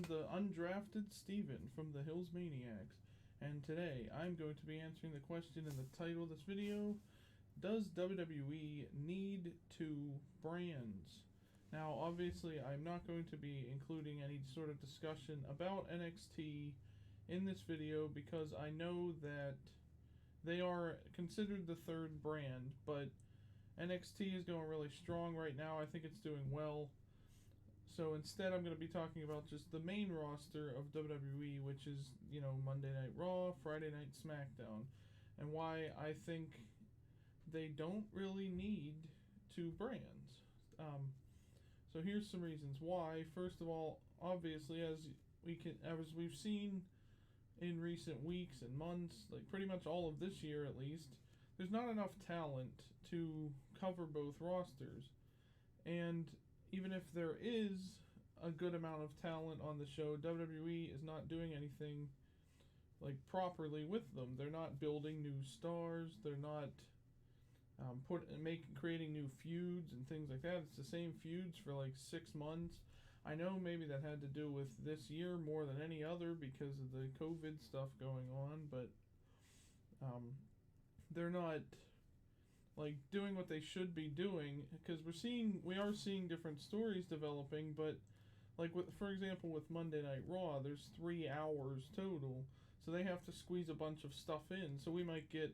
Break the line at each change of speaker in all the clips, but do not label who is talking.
the undrafted Steven from the Hills Maniacs, and today I'm going to be answering the question in the title of this video: does WWE need two brands? Now, obviously, I'm not going to be including any sort of discussion about NXT in this video because I know that they are considered the third brand, but NXT is going really strong right now. I think it's doing well. So instead, I'm going to be talking about just the main roster of WWE, which is, Monday Night Raw, Friday Night SmackDown, and why I think they don't really need two brands. So here's some reasons why. First of all, obviously, as we've seen in recent weeks and months, like pretty much all of this year at least, there's not enough talent to cover both rosters. And even if there is a good amount of talent on the show, WWE is not doing anything properly with them. They're not building new stars. They're not creating new feuds and things like that. It's the same feuds for 6 months. I know maybe that had to do with this year more than any other because of the COVID stuff going on, but they're not doing what they should be doing, because we are seeing different stories developing, but for example with Monday Night Raw, there's 3 hours total, so they have to squeeze a bunch of stuff in, so we might get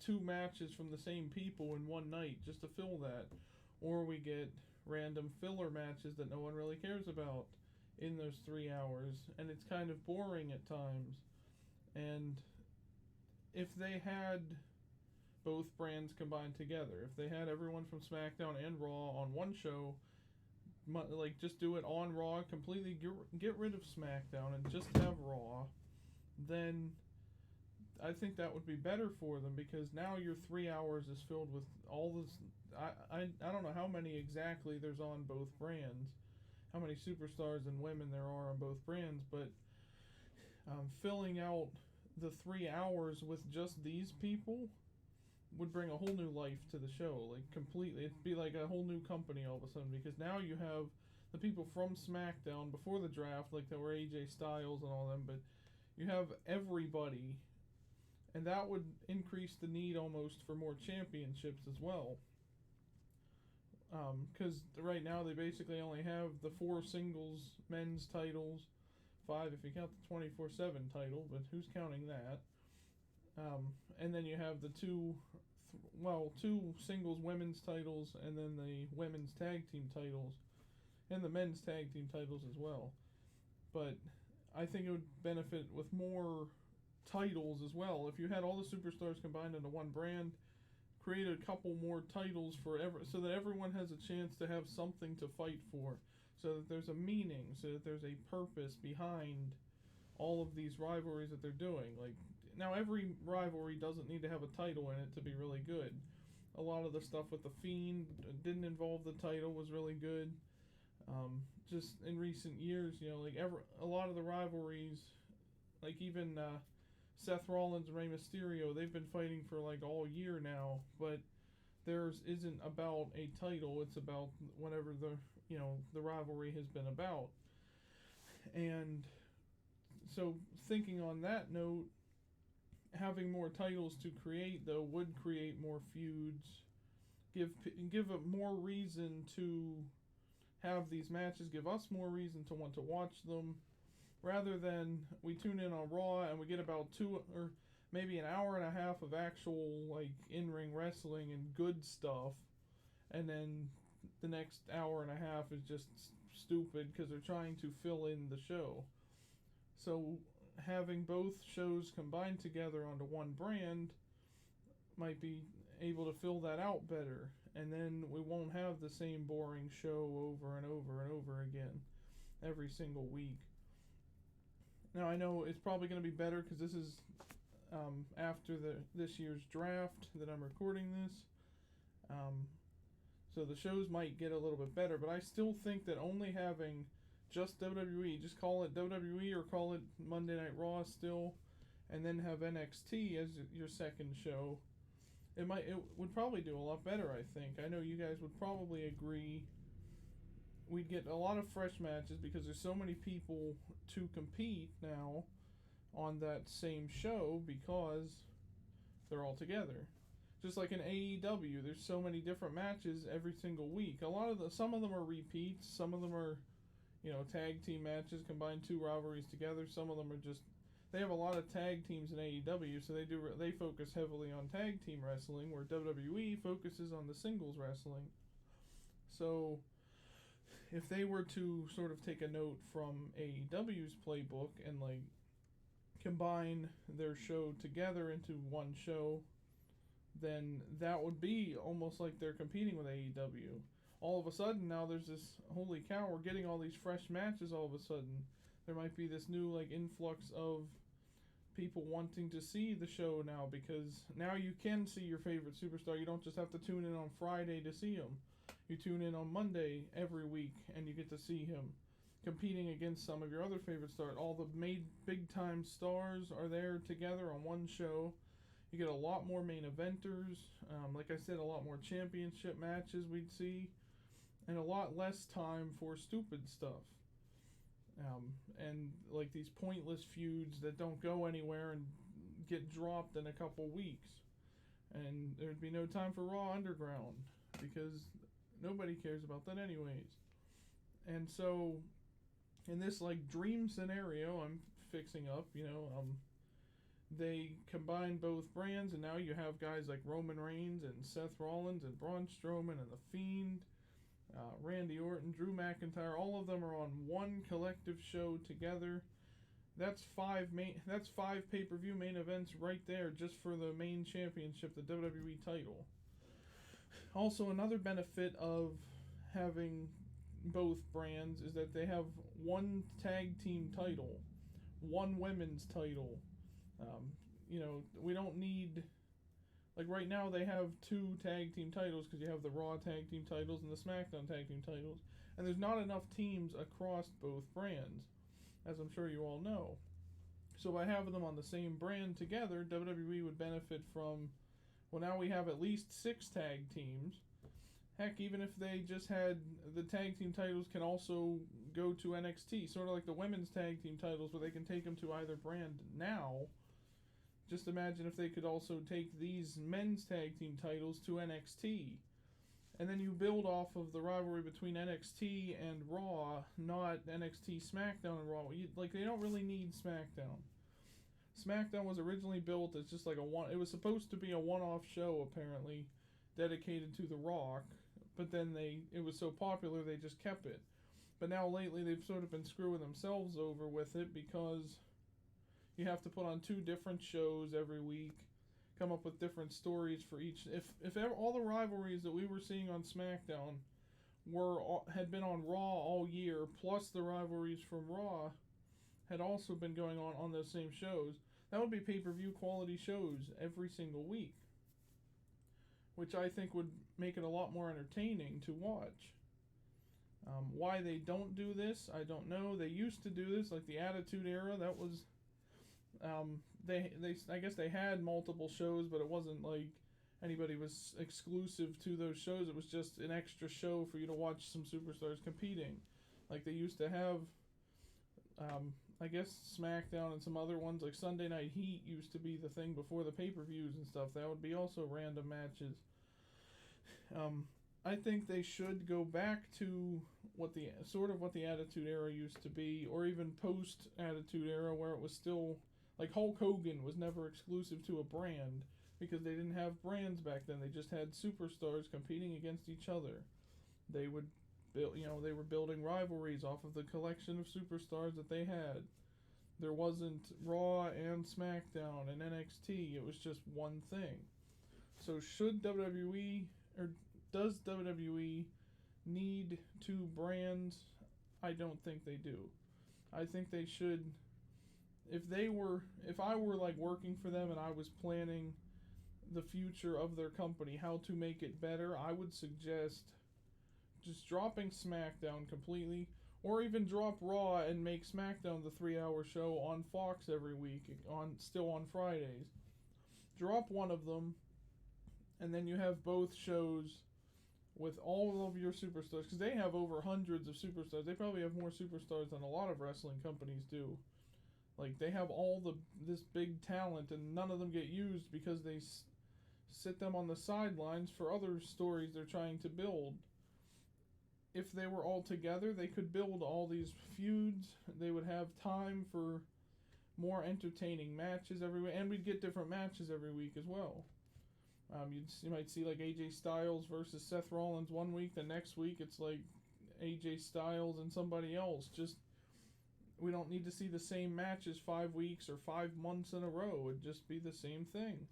2 matches from the same people in one night just to fill that, or we get random filler matches that no one really cares about in those 3 hours, and it's kind of boring at times. And if they had both brands combined together, if they had everyone from SmackDown and Raw on one show, just do it on Raw, completely get rid of SmackDown and just have Raw, then I think that would be better for them, because now your 3 hours is filled with all this. I don't know how many exactly there's on both brands, how many superstars and women there are on both brands, but filling out the 3 hours with just these people would bring a whole new life to the show, completely. It'd be like a whole new company all of a sudden, because now you have the people from SmackDown before the draft, there were AJ Styles and all them, but you have everybody, and that would increase the need almost for more championships as well. Because right now they basically only have the 4 singles men's titles, 5 if you count the 24/7 title, but who's counting that? And then you have the 2 singles women's titles, and then the women's tag team titles, and the men's tag team titles as well. But I think it would benefit with more titles as well. If you had all the superstars combined into one brand, create a couple more titles so that everyone has a chance to have something to fight for, so that there's a meaning, so that there's a purpose behind all of these rivalries that they're doing. Now every rivalry doesn't need to have a title in it to be really good. A lot of the stuff with the Fiend didn't involve the title was really good. Just in recent years, a lot of the rivalries, even Seth Rollins and Rey Mysterio, they've been fighting for all year now, but theirs isn't about a title. It's about whatever the rivalry has been about. And so thinking on that note, having more titles to create though would create more feuds, give a more reason to have these matches, give us more reason to want to watch them, rather than we tune in on Raw and we get about 2 or maybe an hour and a half of actual in-ring wrestling and good stuff, and then the next hour and a half is just stupid because they're trying to fill in the show. So having both shows combined together onto one brand might be able to fill that out better, and then we won't have the same boring show over and over and over again every single week. Now I know it's probably going to be better because this is after this year's draft that I'm recording this, so the shows might get a little bit better, but I still think that only having just WWE, just call it WWE or call it Monday Night Raw still, and then have NXT as your second show, it would probably do a lot better, I think. I know you guys would probably agree we'd get a lot of fresh matches because there's so many people to compete now on that same show because they're all together. Just like in AEW, there's so many different matches every single week. Some of them are repeats, some of them are, tag team matches, combine two rivalries together. Some of them are just, they have a lot of tag teams in AEW, so they focus heavily on tag team wrestling, where WWE focuses on the singles wrestling. So if they were to sort of take a note from AEW's playbook and combine their show together into one show, then that would be almost like they're competing with AEW. All of a sudden now there's this, holy cow, we're getting all these fresh matches all of a sudden. There might be this new influx of people wanting to see the show now, because now you can see your favorite superstar. You don't just have to tune in on Friday to see him. You tune in on Monday every week and you get to see him competing against some of your other favorite stars. All the big time stars are there together on one show. You get a lot more main eventers, like I said, a lot more championship matches we'd see, and a lot less time for stupid stuff. And these pointless feuds that don't go anywhere and get dropped in a couple weeks. And there'd be no time for Raw Underground, because nobody cares about that anyways. And so, in this dream scenario I'm fixing up, they combine both brands, and now you have guys like Roman Reigns and Seth Rollins and Braun Strowman and The Fiend, Randy Orton, Drew McIntyre. All of them are on one collective show together. That's five pay-per-view main events right there just for the main championship, the WWE title. Also, another benefit of having both brands is that they have one tag team title, one women's title. We don't need, right now they have two tag team titles because you have the Raw tag team titles and the SmackDown tag team titles, and there's not enough teams across both brands, as I'm sure you all know. So by having them on the same brand together, WWE would benefit from, well, now we have at least 6 tag teams. Heck, even if they just had the tag team titles can also go to NXT, sort of like the women's tag team titles where they can take them to either brand now. Just imagine if they could also take these men's tag team titles to NXT. And then you build off of the rivalry between NXT and Raw, not NXT, SmackDown, and Raw. They don't really need SmackDown. SmackDown was originally built as just it was supposed to be a one-off show, apparently, dedicated to The Rock. But then it was so popular they just kept it. But now lately they've sort of been screwing themselves over with it, because you have to put on 2 different shows every week, come up with different stories for each. If all the rivalries that we were seeing on SmackDown had been on Raw all year, plus the rivalries from Raw had also been going on those same shows, that would be pay-per-view quality shows every single week, which I think would make it a lot more entertaining to watch. Why they don't do this, I don't know. They used to do this, the Attitude Era. That was, I guess they had multiple shows, but it wasn't like anybody was exclusive to those shows. It was just an extra show for you to watch some superstars competing. They used to have, I guess SmackDown and some other ones, like Sunday Night Heat used to be the thing before the pay-per-views and stuff. That would be also random matches. I think they should go back to what the Attitude Era used to be, or even post Attitude Era, where it was still Hulk Hogan was never exclusive to a brand because they didn't have brands back then. They just had superstars competing against each other. They would they were building rivalries off of the collection of superstars that they had. There wasn't Raw and SmackDown and NXT. It was just one thing. So does WWE need 2 brands? I don't think they do. I think they should, if I were working for them and I was planning the future of their company, how to make it better, I would suggest just dropping SmackDown completely, or even drop Raw and make SmackDown the 3-hour show on Fox every week, still on Fridays. Drop one of them, and then you have both shows with all of your superstars, because they have over hundreds of superstars. They probably have more superstars than a lot of wrestling companies do. Like, they have all this big talent, and none of them get used because they sit them on the sidelines for other stories they're trying to build. If they were all together, they could build all these feuds. They would have time for more entertaining matches every week, and we'd get different matches every week as well. You might see like AJ Styles versus Seth Rollins one week. The next week it's like AJ Styles and somebody else. Just, we don't need to see the same matches 5 weeks or 5 months in a row. It'd just be the same thing.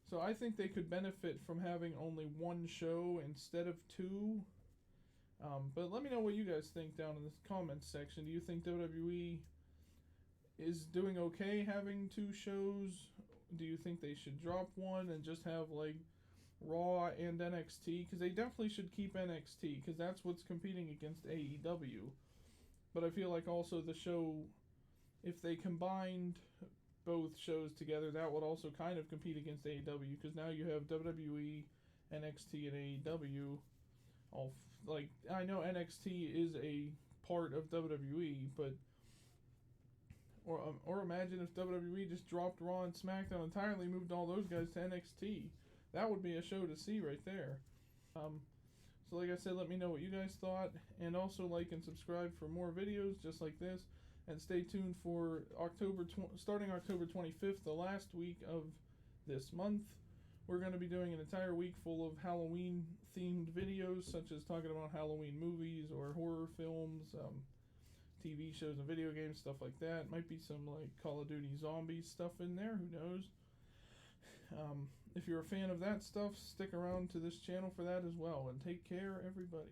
So I think they could benefit from having only one show instead of two. But let me know what you guys think down in the comments section. Do you think WWE is doing okay having two shows? Do you think they should drop one and just have like Raw and NXT? Because they definitely should keep NXT, because that's what's competing against AEW. But I feel like also the show, if they combined both shows together, that would also kind of compete against AEW, because now you have WWE, NXT, and AEW. Like, I know NXT is a part of WWE, but or imagine if WWE just dropped Raw and SmackDown entirely, moved all those guys to NXT. That would be a show to see right there. So like I said, let me know what you guys thought, and also like and subscribe for more videos just like this, and stay tuned for starting October 25th, the last week of this month. We're going to be doing an entire week full of Halloween themed videos, such as talking about Halloween movies or horror films, TV shows and video games, stuff like that. Might be some like Call of Duty Zombies stuff in there, who knows. If you're a fan of that stuff, stick around to this channel for that as well, and take care, everybody.